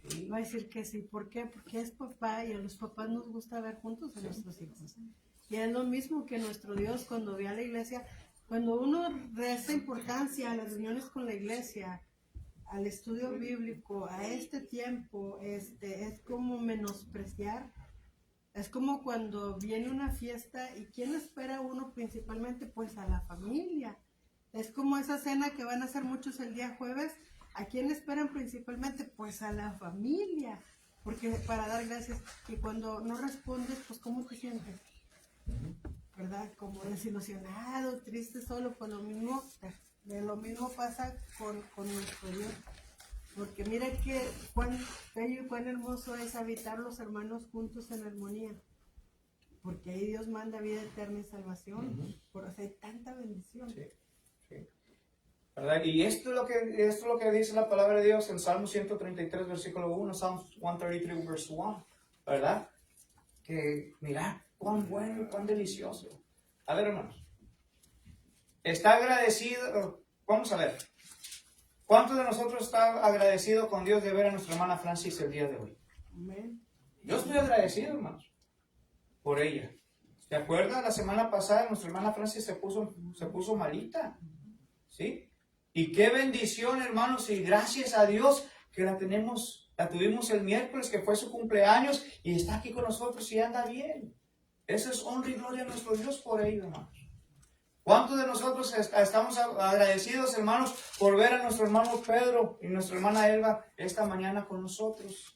Sí. va a decir que sí. ¿Por qué? Porque es papá y a los papás nos gusta ver juntos a nuestros hijos. Y es lo mismo que nuestro Dios cuando ve a la iglesia. Cuando uno resta importancia a las reuniones con la iglesia, al estudio bíblico, a este tiempo, es como menospreciar. Es como cuando viene una fiesta y ¿quién espera uno principalmente? Pues a la familia. Es como esa cena que van a hacer muchos el día jueves. ¿A quién esperan principalmente? Pues a la familia. Porque para dar gracias. Y cuando no respondes, pues ¿cómo te sientes? ¿Verdad? Como desilusionado, triste solo, pues lo mismo pasa con nuestro Dios. Porque mira que cuán bello y cuán hermoso es habitar los hermanos juntos en armonía. Porque ahí Dios manda vida eterna y salvación. Por hacer tanta bendición. Sí, sí. ¿Verdad? Y esto es lo que dice la palabra de Dios en Salmo 133, versículo 1, Psalm 133, verse 1, ¿verdad? Que mirad cuán bueno y cuán delicioso. A ver, hermanos, está agradecido, vamos a ver, ¿cuántos de nosotros está agradecido con Dios de ver a nuestra hermana Francis el día de hoy? Amén. Yo estoy agradecido, hermanos, por ella. ¿Se acuerdan? La semana pasada nuestra hermana Francis se puso malita, ¿sí? Y qué bendición, hermanos, y gracias a Dios que la tuvimos el miércoles, que fue su cumpleaños, y está aquí con nosotros y anda bien. Eso es honra y gloria a nuestro Dios por ello, hermanos. ¿Cuántos de nosotros estamos agradecidos, hermanos, por ver a nuestro hermano Pedro y nuestra hermana Elba esta mañana con nosotros?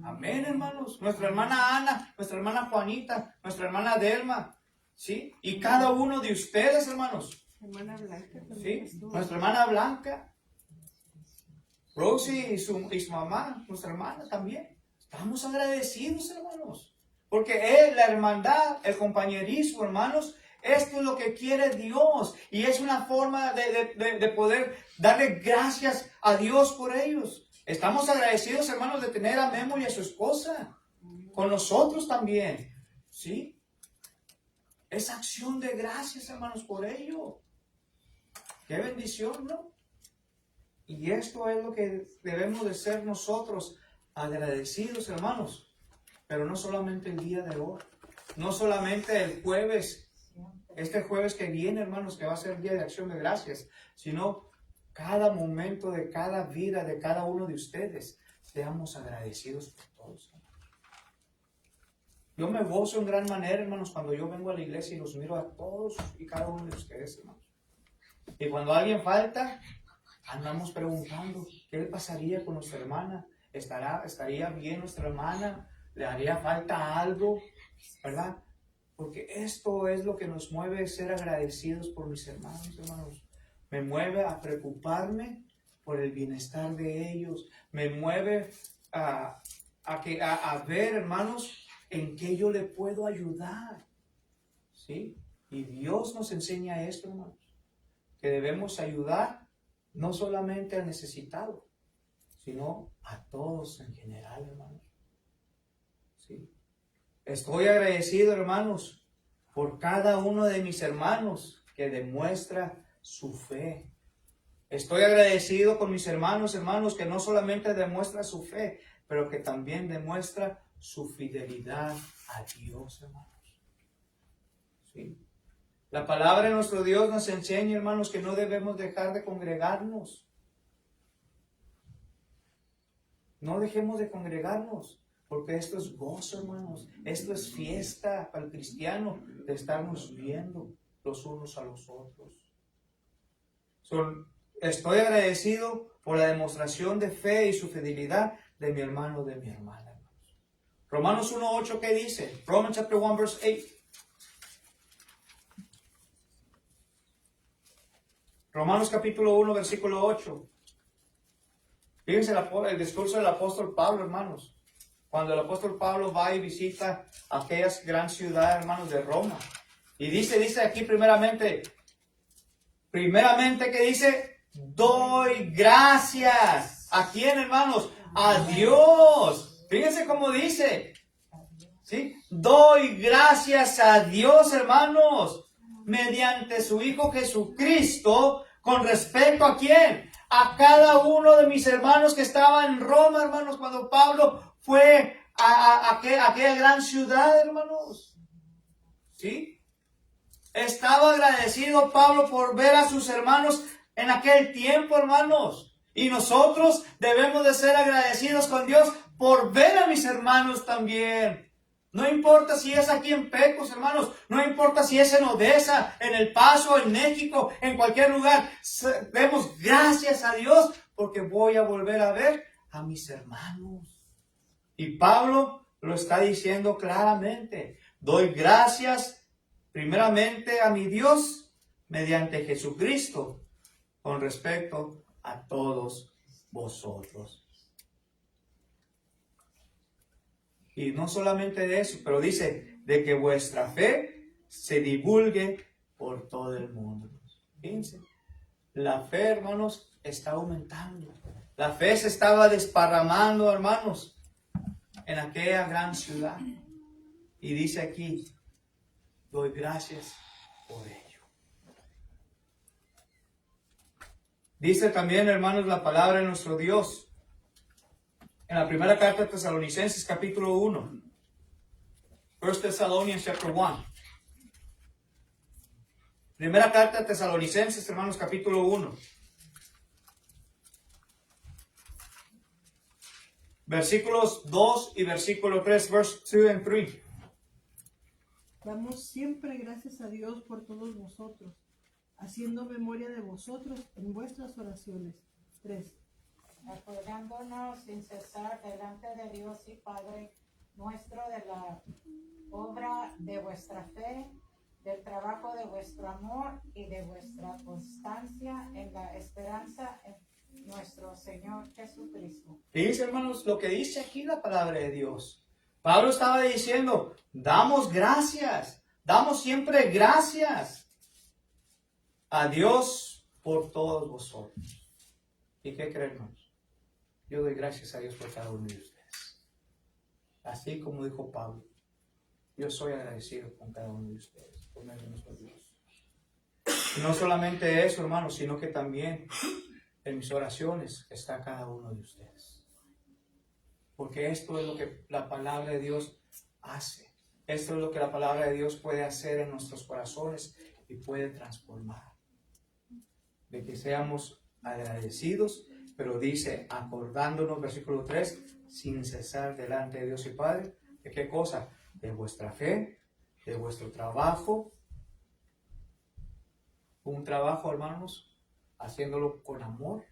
Amén, hermanos. Nuestra hermana Ana, nuestra hermana Juanita, nuestra hermana Delma, ¿sí? Y cada uno de ustedes, hermanos. Hermana Blanca también ¿Sí? estuvo. Nuestra hermana Blanca, Rosie y su mamá, nuestra hermana también. Estamos agradecidos, hermanos. Porque la hermandad, el compañerismo, hermanos, esto es lo que quiere Dios. Y es una forma de poder darle gracias a Dios por ellos. Estamos agradecidos, hermanos, de tener a Memo y a su esposa con nosotros también. ¿Sí? Es acción de gracias, hermanos, por ello. Qué bendición, ¿no? Y esto es lo que debemos de ser nosotros, agradecidos, hermanos. Pero no solamente el día de hoy, no solamente el jueves, este jueves que viene, hermanos, que va a ser el día de acción de gracias, sino cada momento de cada vida de cada uno de ustedes. Seamos agradecidos por todos, hermanos. Yo me gozo en gran manera, hermanos, cuando yo vengo a la iglesia y los miro a todos y cada uno de ustedes, hermanos. Y cuando alguien falta, andamos preguntando, ¿qué le pasaría con nuestra hermana? ¿Estaría bien nuestra hermana? ¿Le haría falta algo? ¿Verdad? Porque esto es lo que nos mueve, ser agradecidos por mis hermanos, hermanos. Me mueve a preocuparme por el bienestar de ellos. Me mueve a ver, hermanos, en qué yo le puedo ayudar. ¿Sí? Y Dios nos enseña esto, hermanos. Que debemos ayudar no solamente al necesitado, sino a todos en general, hermanos. ¿Sí? Estoy agradecido, hermanos, por cada uno de mis hermanos que demuestra su fe. Estoy agradecido con mis hermanos, que no solamente demuestra su fe, pero que también demuestra su fidelidad a Dios, hermanos. ¿Sí? La palabra de nuestro Dios nos enseña, hermanos, que no debemos dejar de congregarnos. No dejemos de congregarnos, porque esto es gozo, hermanos. Esto es fiesta para el cristiano, de estarnos viendo los unos a los otros. Estoy agradecido por la demostración de fe y su fidelidad de mi hermano, de mi hermana, hermanos. Romanos 1:8, ¿qué dice? Romans chapter 1, verse 8. Romanos capítulo 1, versículo 8. Fíjense el discurso del apóstol Pablo, hermanos. Cuando el apóstol Pablo va y visita aquella gran ciudad, hermanos, de Roma. Y dice aquí primeramente, ¿qué dice? Doy gracias. ¿A quién, hermanos? A Dios. Fíjense cómo dice. ¿Sí? Doy gracias a Dios, hermanos, mediante su Hijo Jesucristo, con respecto a quién? A cada uno de mis hermanos que estaban en Roma, hermanos, cuando Pablo fue a aquella gran ciudad, hermanos. ¿Sí? Estaba agradecido Pablo por ver a sus hermanos en aquel tiempo, hermanos. Y nosotros debemos de ser agradecidos con Dios por ver a mis hermanos también. No importa si es aquí en Pecos, hermanos. No importa si es en Odessa, en El Paso, en México, en cualquier lugar. Demos gracias a Dios porque voy a volver a ver a mis hermanos. Y Pablo lo está diciendo claramente. Doy gracias primeramente a mi Dios mediante Jesucristo con respecto a todos vosotros. Y no solamente de eso, pero dice de que vuestra fe se divulgue por todo el mundo. Fíjense, la fe, hermanos, está aumentando. La fe se estaba desparramando, hermanos, en aquella gran ciudad. Y dice aquí, doy gracias por ello. Dice también, hermanos, la palabra de nuestro Dios. En la primera carta de Tesalonicenses, capítulo 1. 1 Thessalonians, chapter 1. Primera carta de Tesalonicenses, hermanos, capítulo 1. Versículos 2 y versículo 3, verse 2 and 3. Damos siempre gracias a Dios por todos vosotros, haciendo memoria de vosotros en vuestras oraciones. 3. Acordándonos sin cesar delante de Dios y Padre nuestro de la obra de vuestra fe, del trabajo de vuestro amor y de vuestra constancia en la esperanza en nuestro Señor Jesucristo. Fíjense, hermanos, lo que dice aquí la palabra de Dios. Pablo estaba diciendo, damos gracias, damos siempre gracias a Dios por todos vosotros. ¿Y qué creen, hermanos? Yo doy gracias a Dios por cada uno de ustedes. Así como dijo Pablo, yo soy agradecido con cada uno de ustedes, por medio de nuestro Dios. Y no solamente eso, hermanos, sino que también en mis oraciones está cada uno de ustedes. Porque esto es lo que la palabra de Dios hace. Esto es lo que la palabra de Dios puede hacer en nuestros corazones y puede transformar. De que seamos agradecidos, pero dice, acordándonos, versículo 3, sin cesar delante de Dios y Padre, ¿de qué cosa? De vuestra fe, de vuestro trabajo. Un trabajo, hermanos, haciéndolo con amor.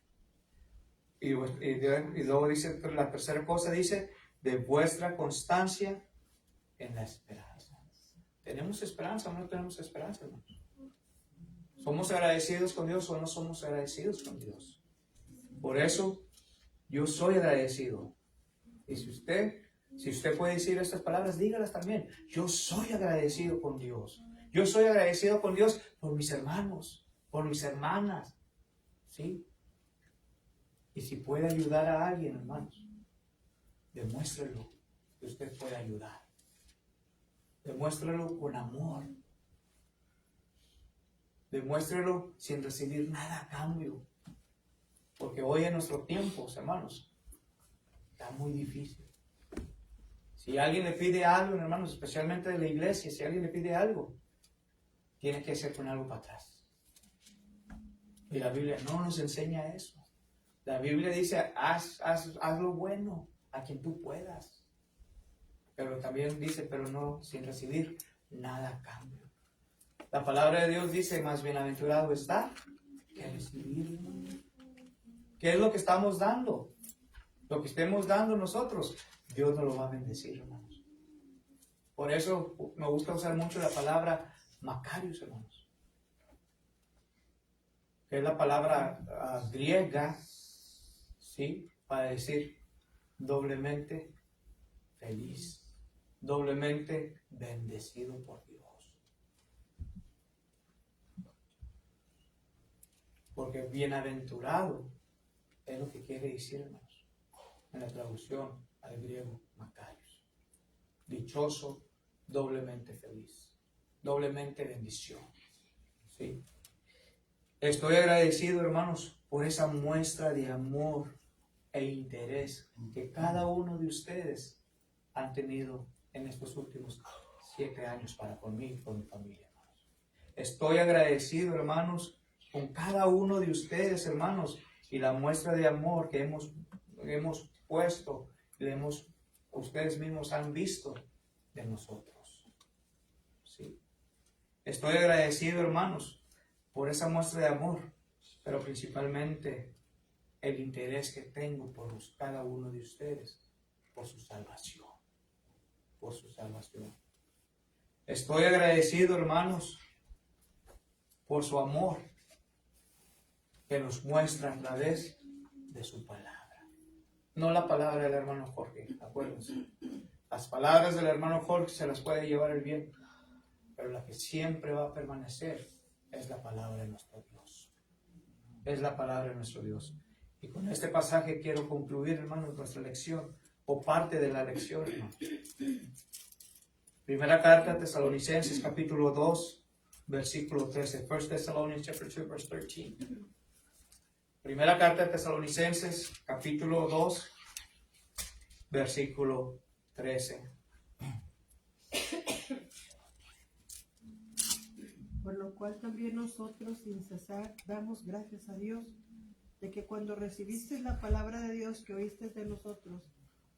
Y luego dice, la tercera cosa dice, de vuestra constancia en la esperanza. ¿Tenemos esperanza o no tenemos esperanza, hermanos? ¿Somos agradecidos con Dios o no somos agradecidos con Dios? Por eso, yo soy agradecido. Y si usted puede decir estas palabras, dígalas también. Yo soy agradecido con Dios. Yo soy agradecido con Dios por mis hermanos, por mis hermanas. ¿Sí? Y si puede ayudar a alguien, hermanos, demuéstrelo que usted puede ayudar. Demuéstrelo con amor. Demuéstrelo sin recibir nada a cambio. Porque hoy en nuestros tiempos, hermanos, está muy difícil. Si alguien le pide algo, hermanos, especialmente de la iglesia, si alguien le pide algo, tiene que ser con algo para atrás. Y la Biblia no nos enseña eso. La Biblia dice, haz lo bueno a quien tú puedas. Pero también dice, pero no sin recibir nada a cambio. La palabra de Dios dice, más bienaventurado está que recibir. ¿Qué es lo que estamos dando? Lo que estemos dando nosotros, Dios nos lo va a bendecir, hermanos. Por eso me gusta usar mucho la palabra Macarios, hermanos. Que es la palabra griega, ¿sí? Para decir doblemente feliz, doblemente bendecido por Dios. Porque bienaventurado es lo que quiere decir, hermanos, en la traducción al griego Macarios. Dichoso, doblemente feliz, doblemente bendición. ¿Sí? Estoy agradecido, hermanos, por esa muestra de amor e interés que cada uno de ustedes han tenido en estos últimos 7 años para conmigo y con mi familia, hermanos. Estoy agradecido, hermanos, con cada uno de ustedes, hermanos, y la muestra de amor que hemos puesto, ustedes mismos han visto de nosotros. ¿Sí? Estoy agradecido, hermanos, por esa muestra de amor, pero principalmente el interés que tengo por cada uno de ustedes, por su salvación, por su salvación. Estoy agradecido, hermanos, por su amor que nos muestra a través de su palabra. No la palabra del hermano Jorge, acuérdense. Las palabras del hermano Jorge se las puede llevar el viento, pero la que siempre va a permanecer es la palabra de nuestro Dios. Es la palabra de nuestro Dios. Y con este pasaje quiero concluir, hermanos, nuestra lección, o parte de la lección, hermanos. Primera carta a Tesalonicenses, capítulo 2, versículo 13. 1 Thessalonians chapter 2, verse 13. Primera carta de Tesalonicenses, capítulo 2, versículo 13. Por lo cual también nosotros sin cesar damos gracias a Dios de que cuando recibisteis la palabra de Dios que oísteis de nosotros,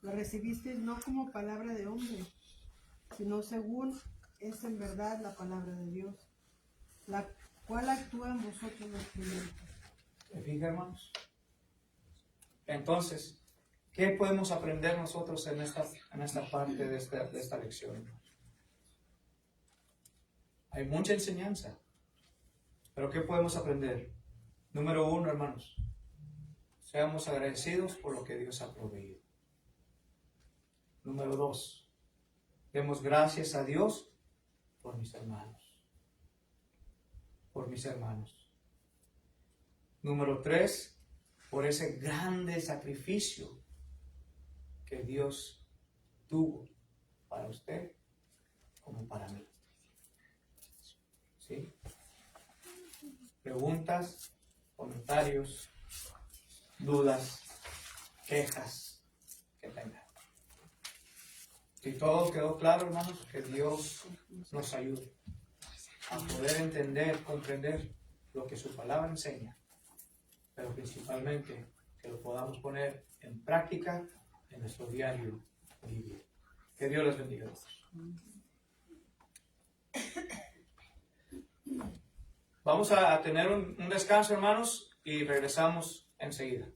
Lo recibisteis no como palabra de hombre, sino según es en verdad la palabra de Dios, la cual actúa en vosotros los creyentes. ¿Se fija, hermanos? Entonces, ¿qué podemos aprender nosotros en esta parte de esta lección? Hay mucha enseñanza, pero ¿qué podemos aprender? Número 1, hermanos, seamos agradecidos por lo que Dios ha proveído. Número 2, demos gracias a Dios por mis hermanos. Por mis hermanos. Número 3, por ese grande sacrificio que Dios tuvo para usted como para mí. ¿Sí? Preguntas, comentarios, dudas, quejas que tengan. Si todo quedó claro, hermanos, que Dios nos ayude a poder entender, comprender lo que su palabra enseña, pero principalmente que lo podamos poner en práctica en nuestro diario vivir. Que Dios les bendiga. Vamos a tener un descanso, hermanos, y regresamos enseguida.